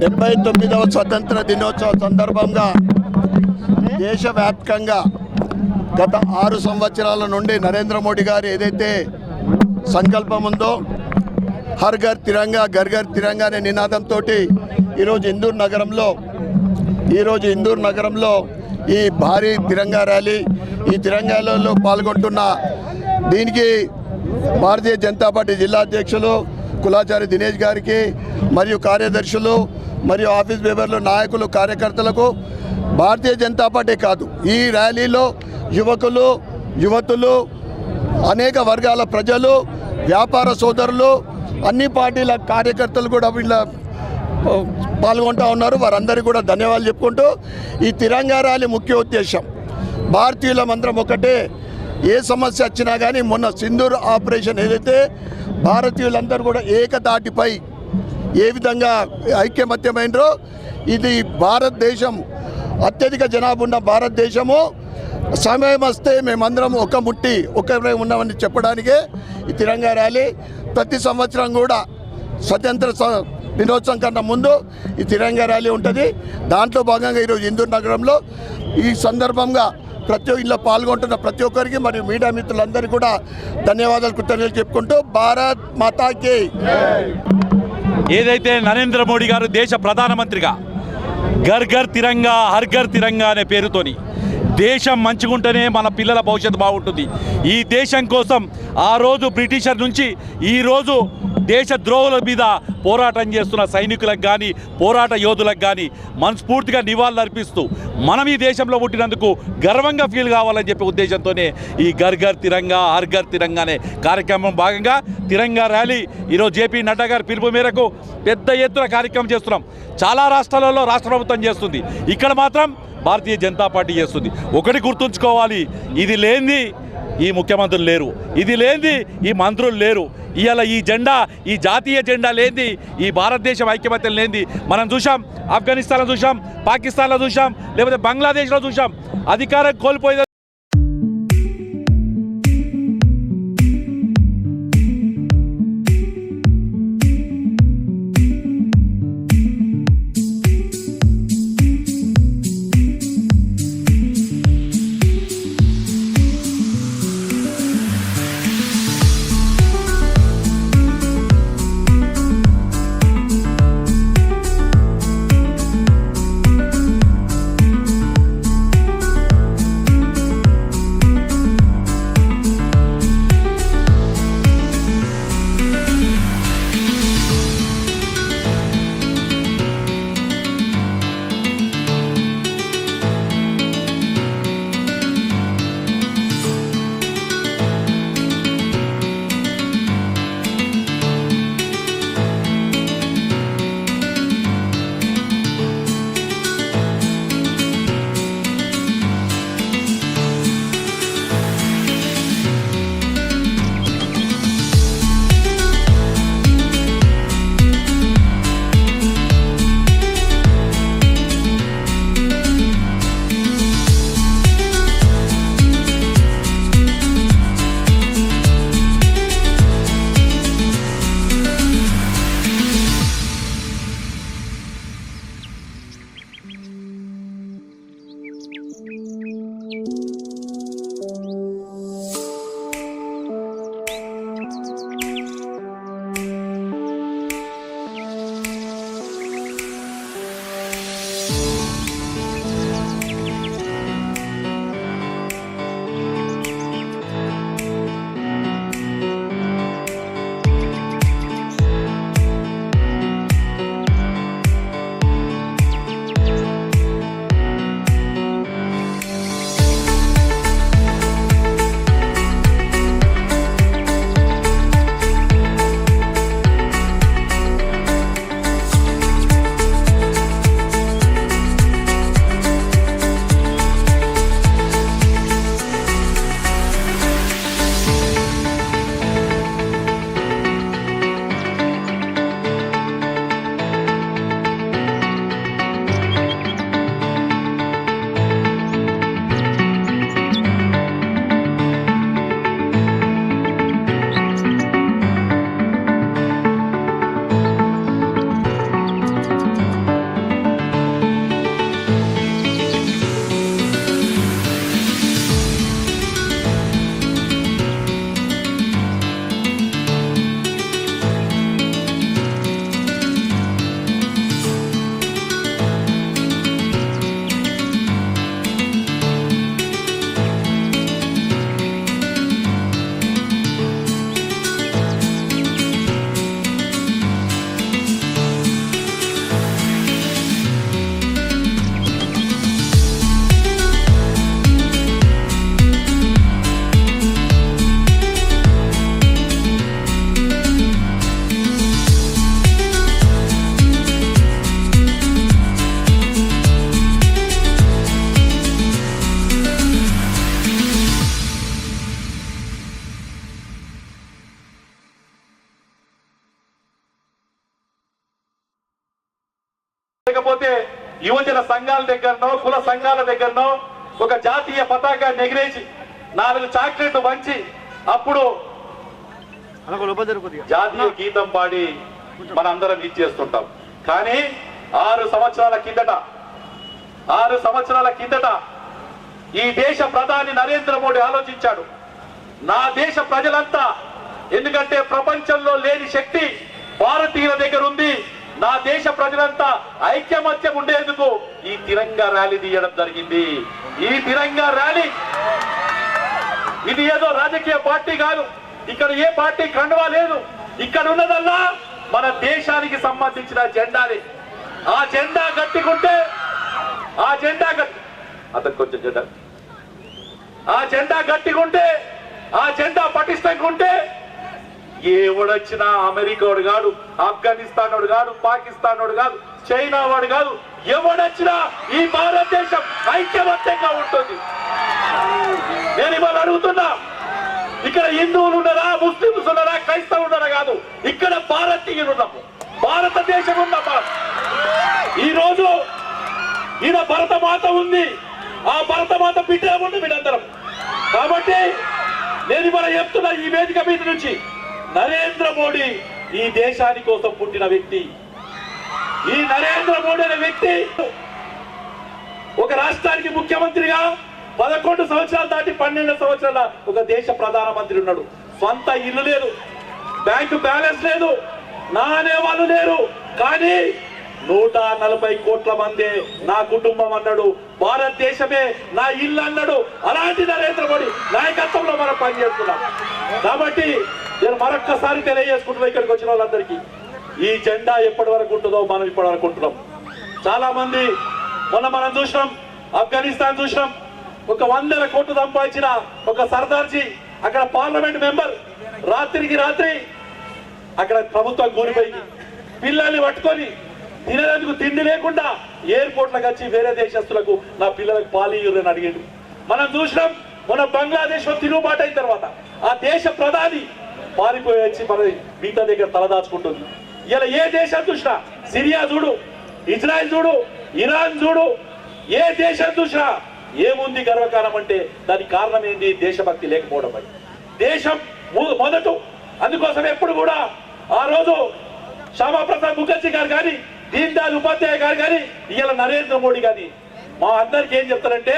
79వ స్వతంత్ర దినోత్సవ సందర్భంగా దేశవ్యాప్తంగా గత 6 సంవత్సరాల నుండి నరేంద్ర మోడీ గారు ఏదైతే సంకల్పం ఉందో హర్ ఘర్ తిరంగా ఘర్ ఘర్ తిరంగా అనే నినాదంతో ఈరోజు ఇందూర్ నగరంలో ఈ భారీ తిరంగా ర్యాలీ ఈ తిరంగాలలో పాల్గొంటున్న దీనికి భారతీయ జనతా పార్టీ జిల్లా అధ్యక్షులు కులాచారి దినేష్ గారికి మరియు కార్యదర్శులు మరియు ఆఫీస్ మెంబర్లు నాయకులు కార్యకర్తలకు భారతీయ జనతా పార్టీ కాదు ఈ ర్యాలీలో యువతులు అనేక వర్గాల ప్రజలు వ్యాపార సోదరులు అన్ని పార్టీల కార్యకర్తలు కూడా వీళ్ళ పాల్గొంటూ ఉన్నారు. వారందరికీ కూడా ధన్యవాదాలు చెప్పుకుంటూ ఈ తిరంగా ర్యాలీ ముఖ్య ఉద్దేశం భారతీయుల మంత్రం ఒకటే. ఏ సమస్య వచ్చినా కానీ మొన్న సింధూర్ ఆపరేషన్ ఏదైతే భారతీయులందరూ కూడా ఏకతాటిపై ఏ విధంగా ఐక్యమత్యమైనరో ఇది భారతదేశం అత్యధిక జనాభా ఉన్న భారతదేశము సమయం వస్తే మేమందరం ఒకరే ఉన్నామని చెప్పడానికే ఈ తిరంగా ర్యాలీ. ప్రతి సంవత్సరం కూడా స్వతంత్ర దినోత్సవం కన్నా ముందు ఈ తిరంగా ర్యాలీ ఉంటుంది. దాంట్లో భాగంగా ఈరోజు ఇందూర్ నగరంలో ఈ సందర్భంగా ఇంట్లో పాల్గొంటున్న ప్రతి ఒక్కరికి మరియు మీడియా మిత్రులందరికీ కూడా ధన్యవాదాలు కృతజ్ఞతలు చెప్పుకుంటూ భారత్ మాతాకి. ఏదైతే నరేంద్ర మోడీ గారు దేశ ప్రధానమంత్రిగా ఘర్ ఘర్ తిరంగా హర్ ఘర్ తిరంగా అనే పేరుతోని దేశం మంచిగుంటేనే మన పిల్లల భవిష్యత్తు బాగుంటుంది. ఈ దేశం కోసం ఆ రోజు బ్రిటిషర్ నుంచి ఈరోజు దేశ ద్రోహుల మీద పోరాటం చేస్తున్న సైనికులకు కానీ పోరాట యోధులకు కానీ మనస్ఫూర్తిగా నివాళులు అర్పిస్తూ మనం ఈ దేశంలో పుట్టినందుకు గర్వంగా ఫీల్ కావాలని చెప్పే ఉద్దేశంతోనే ఈ ఘర్ ఘర్ తిరంగా హర్ ఘర్ తిరంగా అనే కార్యక్రమం భాగంగా తిరంగా ర్యాలీ ఈరోజు జేపీ నడ్డా గారి పిలుపు మేరకు పెద్ద ఎత్తున కార్యక్రమం చేస్తున్నాం. చాలా రాష్ట్రాలలో రాష్ట్ర ప్రభుత్వం చేస్తుంది, ఇక్కడ మాత్రం భారతీయ జనతా పార్టీ చేస్తుంది. ఒకటి గుర్తుంచుకోవాలి, ఇది లేనిది ఈ ముఖ్యమంత్రులు లేరు, ఇది లేనిది ఈ మంత్రులు లేరు. ఇవాళ ఈ జెండా, ఈ జాతీయ జెండా లేనిది, ఈ భారతదేశం ఐక్యమత్యం లేనిది మనం చూసాం. ఆఫ్ఘనిస్తాన్లో చూసాం, పాకిస్తాన్లో చూసాం, లేకపోతే బంగ్లాదేశ్లో చూసాం. అధికారం కోల్పోయింది. లేకపోతే యువజన సంఘాల దగ్గరనో కుల సంఘాల దగ్గరనో ఒక జాతీయ పతాకాన్ని ఎగిరేసి 4 చాక్లెట్లు పంచి అప్పుడు జాతీయ గీతం పాడి మనందరం ఇచ్చేస్తుంటాం. కానీ 6 సంవత్సరాల కిందట ఈ దేశ ప్రధాని నరేంద్ర మోడీ ఆలోచించాడు, నా దేశ ప్రజలంతా, ఎందుకంటే ప్రపంచంలో లేని శక్తి భారతీయుల దగ్గర ఉంది, నా దేశ ప్రజలంతా ఐక్యమత్యం ఉండేందుకు ఈ తిరంగా ర్యాలీ తీయడం జరిగింది. ఈ తిరంగా ర్యాలీ ఇది ఏదో రాజకీయ పార్టీ కాదు, ఇక్కడ ఏ పార్టీ కండువా లేదు, ఇక్కడ ఉన్నదల్లా మన దేశానికి సంబంధించిన జెండాని. ఆ జెండా గట్టికుంటే అతను కొంచెం జెండా ఆ జెండా గట్టికుంటే ఆ జెండా పటిష్టంగా ఉంటే ఎవడొచ్చినా అమెరికా వాడు కాదు, ఆఫ్ఘనిస్తాన్ వాడు కాదు, పాకిస్తాన్ వాడు కాదు, చైనా వాడు కాదు, ఎవడొచ్చినా ఈ భారతదేశం ఐక్యమత్యంగా ఉంటుంది. నేను ఇవాళ అడుగుతున్నా, ఇక్కడ హిందువులు ఉన్నారా, ముస్లింస్ ఉన్నారా, క్రైస్తవులు ఉన్నారా కాదు, ఇక్కడ భారతీయులు ఉన్నాము, భారతదేశం ఉన్నాము. ఈ రోజు ఈయన భరతమాత ఉంది, ఆ భరతమాత బిడ్డ ఉంది మీరందరం. కాబట్టి నేను ఇవాళ చెప్తున్నా ఈ వేదిక మీద నుంచి, నరేంద్ర మోడీ ఈ దేశాని కోసం పుట్టిన వ్యక్తి. ఈ నరేంద్ర మోడీ అనే వ్యక్తి ఒక రాష్ట్రానికి ముఖ్యమంత్రిగా 11 సంవత్సరాలు దాటి 12 సంవత్సరాల ఒక దేశ ప్రధానమంత్రి ఉన్నాడు. సొంత ఇల్లు లేదు, బ్యాంకు బ్యాలెన్స్ లేదు, నా అనేవాళ్ళు లేరు. కానీ 140 కోట్ల మంది నా కుటుంబం అన్నాడు, భారతదేశమే నా ఇల్లు అన్నాడు. అలాంటి నరేంద్ర మోడీ నాయకత్వంలో మనం పనిచేస్తున్నాం. కాబట్టి నేను మరొక్కసారి తెలియజేసుకుంటున్నా ఇక్కడికి వచ్చిన వాళ్ళందరికీ, ఈ జెండా ఎప్పటి వరకు ఉంటుందో మనం ఇప్పటి వరకు ఉంటున్నాం. చాలా మంది మనం చూసినాం, ఆఫ్ఘనిస్తాన్ చూసినాం, ఒక 100 కోట్లు సంపాదించిన ఒక సర్దార్జీ అక్కడ పార్లమెంట్ మెంబర్ రాత్రికి రాత్రి అక్కడ ప్రభుత్వం కూలిపోయింది, పిల్లల్ని పట్టుకొని తినేందుకు తిండి లేకుండా ఎయిర్పోర్ట్లకు వచ్చి వేరే దేశస్తులకు నా పిల్లలకు పాలియ్యూరని అడిగాడు. మనం చూసినాం మన బంగ్లాదేశ్ లో తిరుగుబాటు అయిన తర్వాత ఆ దేశ ప్రధాని పారిపోయి వచ్చి మన మిగతా దగ్గర తలదాచుకుంటుంది. ఇలా ఏ దేశం చూసినా, సిరియా చూడు, ఇజ్రాయెల్ చూడు, ఇరాన్ చూడు, ఏ దేశం చూసినా ఏముంది గర్వకారణం అంటే దానికి కారణం ఏంది? దేశభక్తి లేకపోవడం. దేశం మొదట. అందుకోసం ఎప్పుడు కూడా ఆ రోజు శ్యామాప్రసాద్ ముఖర్జీ గారు కానీ, దీన్ దయాళ్ ఉపాధ్యాయ గారు కానీ, ఇవాళ నరేంద్ర మోడీ కానీ మా అందరికి ఏం చెప్తారంటే,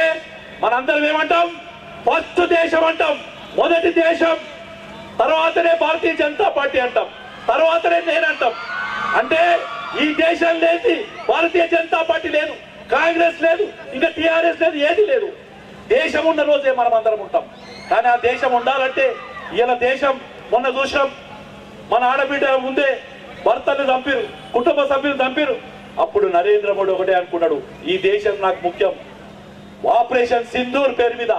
మనందరం ఏమంటాం? ఫస్ట్ దేశం అంటాం, మొదటి దేశం, తర్వాతనే భారతీయ జనతా పార్టీ అంటాం, తర్వాతనే నేను అంటాం. అంటే ఈ దేశం లేదు, భారతీయ జనతా పార్టీ లేదు, కాంగ్రెస్ లేదు, ఇంకా టిఆర్ఎస్ లేదు, ఏది లేదు. దేశం ఉన్న రోజే మనం అందరం ఉంటాం. కానీ ఆ దేశం ఉండాలంటే ఇలా దేశం మొన్న చూసాం, మన ఆడబిడ్డ ముందే భర్తలు చంపిరు, కుటుంబ సభ్యులు చంపిరు. అప్పుడు నరేంద్ర మోడీ ఒకటే అనుకున్నాడు, ఈ దేశం నాకు ముఖ్యం. ఆపరేషన్ సింధూర్ పేరు మీద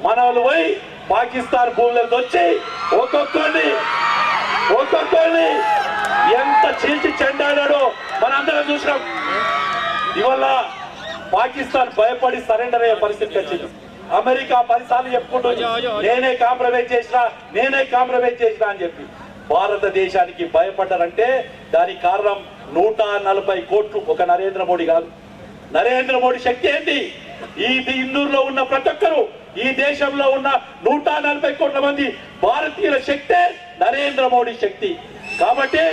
మన వాళ్ళు పోయి పాకిస్తాన్ భూములకు వచ్చి ఒక్కొక్కరిని ఎంత చీల్చి చెండాడాడో మనందరం చూసినాం. ఇవాళ పాకిస్తాన్ భయపడి సరెండర్ అయ్యే పరిస్థితికి వచ్చింది. అమెరికా 10 సార్లు చెప్పుకుంటుంది, నేనే కాంప్రమైజ్ చేసినా అని చెప్పి. భారతదేశానికి భయపడ్డారంటే దానికి కారణం 140 కోట్లు ఒక నరేంద్ర మోడీ కాదు. నరేంద్ర మోడీ శక్తి ఏంటి? ఈ ఇందూరులో ఉన్న ప్రతి ఒక్కరు, ఈ దేశంలో ఉన్న 140 కోట్ల మంది భారతీయుల శక్తే నరేంద్ర మోడీ శక్తి. కాబట్టి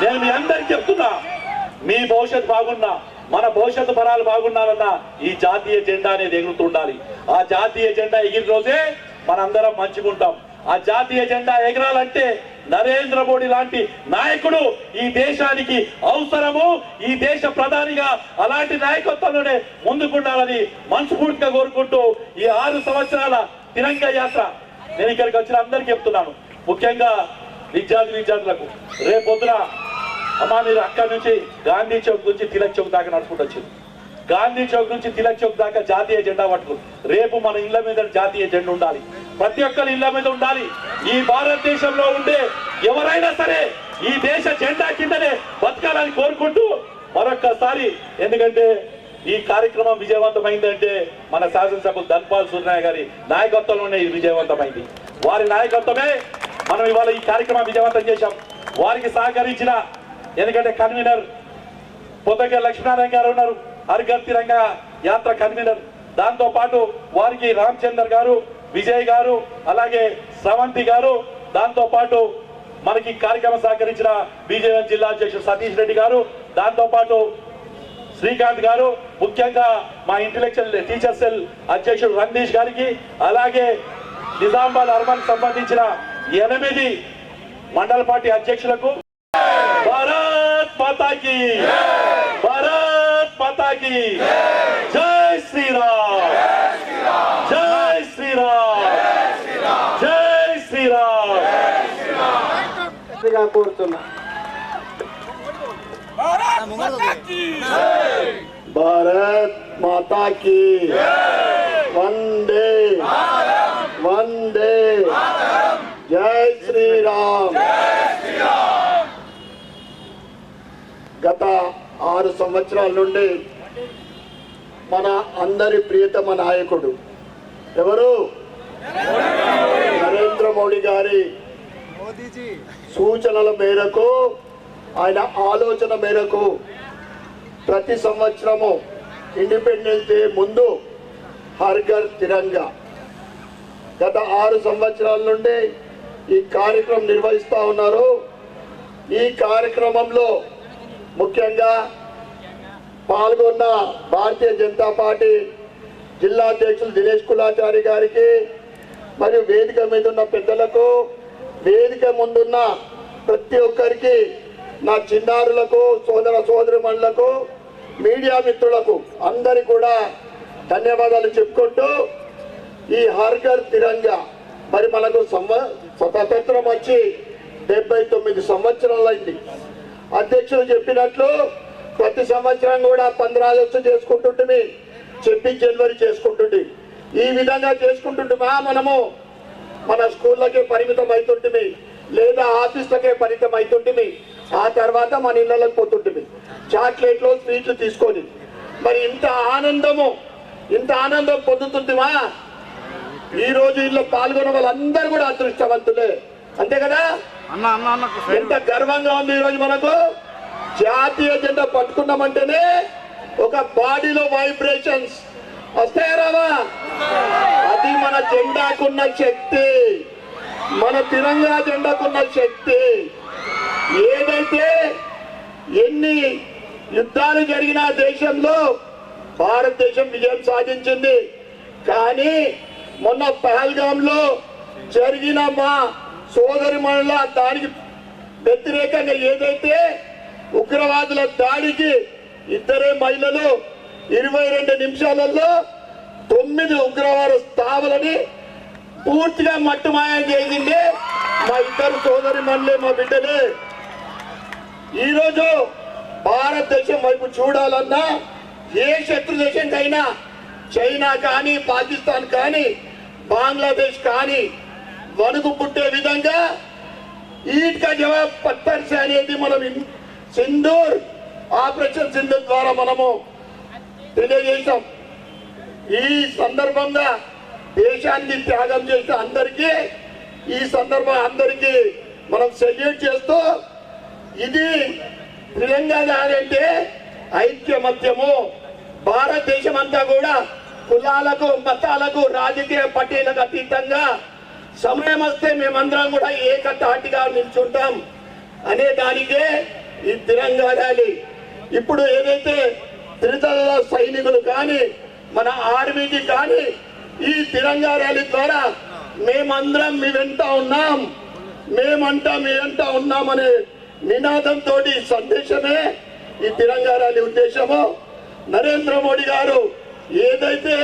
నేను మీ అందరికి చెప్తున్నా, మీ భవిష్యత్తు బాగున్నా, మన భవిష్యత్తు తరాలు బాగున్నారన్నా ఈ జాతీయ జెండా అనేది ఎగురుతుండాలి. ఆ జాతీయ జెండా ఎగిరిన రోజే మనందరం మంచిగుంటాం. ఆ జాతీయ జెండా ఎగరాలంటే నరేంద్ర మోడీ లాంటి నాయకుడు ఈ దేశానికి అవసరము. ఈ దేశ ప్రధానిగా అలాంటి నాయకత్వంలోనే ముందుకుండాలని మనస్ఫూర్తిగా కోరుకుంటూ ఈ 6 సంవత్సరాల తిరంగా యాత్ర నేను ఇక్కడికి వచ్చిన అందరికీ చెప్తున్నాను, ముఖ్యంగా విద్యార్థులకు, రేపొద్దున అమ్మా మీరు అక్కడి నుంచి గాంధీ చౌక్ నుంచి తిలక్ చౌక్ దాకా నడుచుకుంటూ వచ్చింది. గాంధీ చౌక్ నుంచి తిలక్ చౌక్ దాకా జాతీయ జెండా పట్టుకుంది. రేపు మన ఇళ్ల మీద జాతీయ జెండా ఉండాలి, ప్రతి ఒక్కరి ఇళ్ల మీద ఉండాలి. ఈ భారతదేశంలో ఉండే ఎవరైనా సరే ఈ దేశ జెండా కిందనే బతకాలని కోరుకుంటూ మరొక్కసారి, ఎందుకంటే ఈ కార్యక్రమం విజయవంతమైందంటే మన శాసనసభ్యులు ధన్పాల్ సూర్యనారాయణ గారి నాయకత్వంలోనే ఇది విజయవంతమైంది. వారి నాయకత్వమే మనం ఇవాళ ఈ కార్యక్రమం విజయవంతం చేశాం. వారికి సహకరించిన, ఎందుకంటే కన్వీనర్ పొద్దగ లక్ష్మీనారాయణ గారు ఉన్నారు, హర్ ఘర్ తిరంగా యాత్ర కన్వీనర్. దాంతో పాటు వారికి రామచందర్ గారు, విజయ్ గారు, అలాగే స్రవంతి గారు, దాంతో పాటు మనకి కార్యక్రమం సహకరించిన బీజేపీ జిల్లా అధ్యక్షుడు సతీష్ రెడ్డి గారు, దాంతో పాటు శ్రీకాంత్ గారు, ముఖ్యంగా మా ఇంటెలెక్చువల్ టీచర్ సెల్ అధ్యక్షుడు రంగేష్ గారికి, అలాగే నిజామాబాద్ అర్బన్ సంబంధించిన 8 మండల పార్టీ అధ్యక్షులకు భారత్ మాతాకి, భారత్ మాతాకి, జై శ్రీరామ్, జై శ్రీరామ్, జై శ్రీరామ్. కోరుతున్నా భారత్ మాతా కీ, వందే వందే, జై శ్రీరామ్. గత 6 సంవత్సరాల నుండి మన అందరి ప్రియతమ నాయకుడు ఎవరు? నరేంద్ర మోడీ గారి సూచనల మేరకు, ఆయన ఆలోచన మేరకు ప్రతి సంవత్సరము ఇండిపెండెన్స్ డే ముందు హర్ ఘర్ తిరంగా గత 6 సంవత్సరాల నుండి ఈ కార్యక్రమం నిర్వహిస్తూ ఉన్నారు. ఈ కార్యక్రమంలో ముఖ్యంగా పాల్గొన్న భారతీయ జనతా పార్టీ జిల్లా అధ్యక్షులు దినేష్ కులాచారి గారికి, మరియు వేదిక మీద ఉన్న పెద్దలకు, వేదిక ముందున్న ప్రతి ఒక్కరికి, నా చిన్నారులకు, సోదర సోదరిమణులకు, మీడియా మిత్రులకు అందరికీ కూడా ధన్యవాదాలు చెప్పుకుంటూ, ఈ హర్ ఘర్ తిరంగా మరి మనకు స్వతంత్రం వచ్చి 79 సంవత్సరాలైంది. అధ్యక్షులు చెప్పినట్లు ప్రతి సంవత్సరం కూడా 15 ఆగస్టు చేసుకుంటుంటే, 26 జనవరి చేసుకుంటుంటే, ఈ విధంగా చేసుకుంటుంటా మనము మన స్కూళ్ళకే పరిమితం అవుతుంటే, లేదా ఆఫీసులకే పరిమితం అవుతుంటే, ఆ తర్వాత మన ఇళ్ళకి పోతుంటే చాక్లెట్లు స్వీట్లు తీసుకొని, మరి ఇంత ఆనందం పొందుతుంటేమా ఈ రోజు ఇంట్లో పాల్గొన్న వాళ్ళందరూ కూడా అదృష్టవంతులే, అంతే కదా? ఎంత గర్వంగా ఉంది ఈరోజు మనకు. జాతీయ జెండా పట్టుకున్నామంటేనే ఒక బాడీలో వైబ్రేషన్స్ వస్తాయా రావా? అది మన జెండాకున్న శక్తి, మన తిరంగా జెండాకున్న శక్తి. ఏదైతే ఎన్ని యుద్ధాలు జరిగిన దేశంలో భారతదేశం విజయం సాధించింది, కానీ మొన్న పహల్గాంలో జరిగిన మా సోదరి మనుల దానికి వ్యతిరేకంగా ఏదైతే ఉగ్రవాదుల దాడికి 2 మహిళలు 22 నిమిషాలలో 9 ఉగ్రవాద స్థావలని పూర్తిగా మట్టుమాయం చేసింది మా 2 సోదరి మనులే, మా బిడ్డలే. ఈరోజు భారతదేశం వైపు చూడాలన్నా ఏ శత్రు దేశంకైనా, చైనా కానీ, పాకిస్తాన్ కానీ, బంగ్లాదేశ్ కానీ వణుకు పుట్టే విధంగా ఈట్కా జవాబ్ పత్తర్ సే అనేది మనం సింధూర్ ఆపరేషన్ సింధూర్ ద్వారా మనము తెలియజేశాం. ఈ సందర్భంగా దేశాన్ని త్యాగం చేసిన అందరికీ ఈ సందర్భం అందరికీ మనం సెల్యూట్ చేస్తూ, ఇది తెలంగాణ అంటే ఐక్యమత్యము. భారతదేశం అంతా కూడా కులాలకు, మతాలకు, రాజకీయ పార్టీలకు అతీతంగా సమయం వస్తే మేమందరం కూడా ఏకతాటిగా నిల్చుంటాం అనే దానికే ఈ తిరంగా ర్యాలీ. ఇప్పుడు ఏదైతే త్రిదళ సైనికులు కానీ, మన ఆర్మీకి కానీ, ఈ తిరంగా ర్యాలీ ద్వారా మేమందరం మీ వెంట ఉన్నాం, మేమంటా మీ వెంట ఉన్నామనే నినాదంతో సందేశమే ఈ తిరంగా ర్యాలీ ఉద్దేశము. నరేంద్ర మోడీ గారు ఏదైతే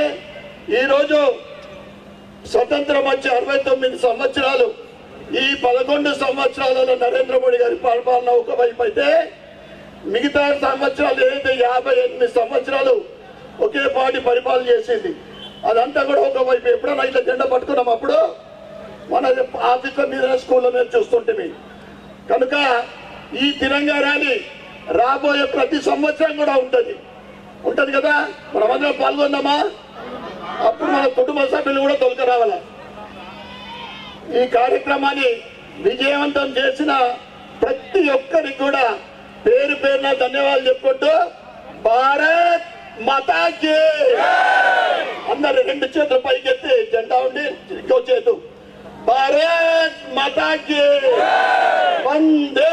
ఈరోజు స్వతంత్రం వచ్చి 69 సంవత్సరాలు, ఈ 11 సంవత్సరాలలో నరేంద్ర మోడీ గారి పరిపాలన ఒకవైపు అయితే, మిగతా సంవత్సరాలు ఏదైతే 58 సంవత్సరాలు ఒకే పార్టీ పరిపాలన చేసింది, అదంతా కూడా ఒకవైపు. ఎప్పుడైనా ఇట్లా జెండా పట్టుకున్నాం, అప్పుడు మన ఆఫీసుల మీద, స్కూళ్ళ మీద చూస్తుంటే. కనుక ఈ తిరంగా ర్యాలీ రాబోయే ప్రతి సంవత్సరం కూడా ఉంటది కదా. మనమందరం పాల్గొన్నామా? అప్పుడు మన కుటుంబ సభ్యులు కూడా తొలక రావాల. ఈ కార్యక్రమాన్ని విజయవంతం చేసిన ప్రతి ఒక్కరికి కూడా పేరు పేరున ధన్యవాదాలు చెప్పుకుంటూ భారత్ మాతాకి అందరు రెండు చేతులు పైకెత్తి జెండా ఉండి ఇంకో చేతు భారత్ మాతాకి వందే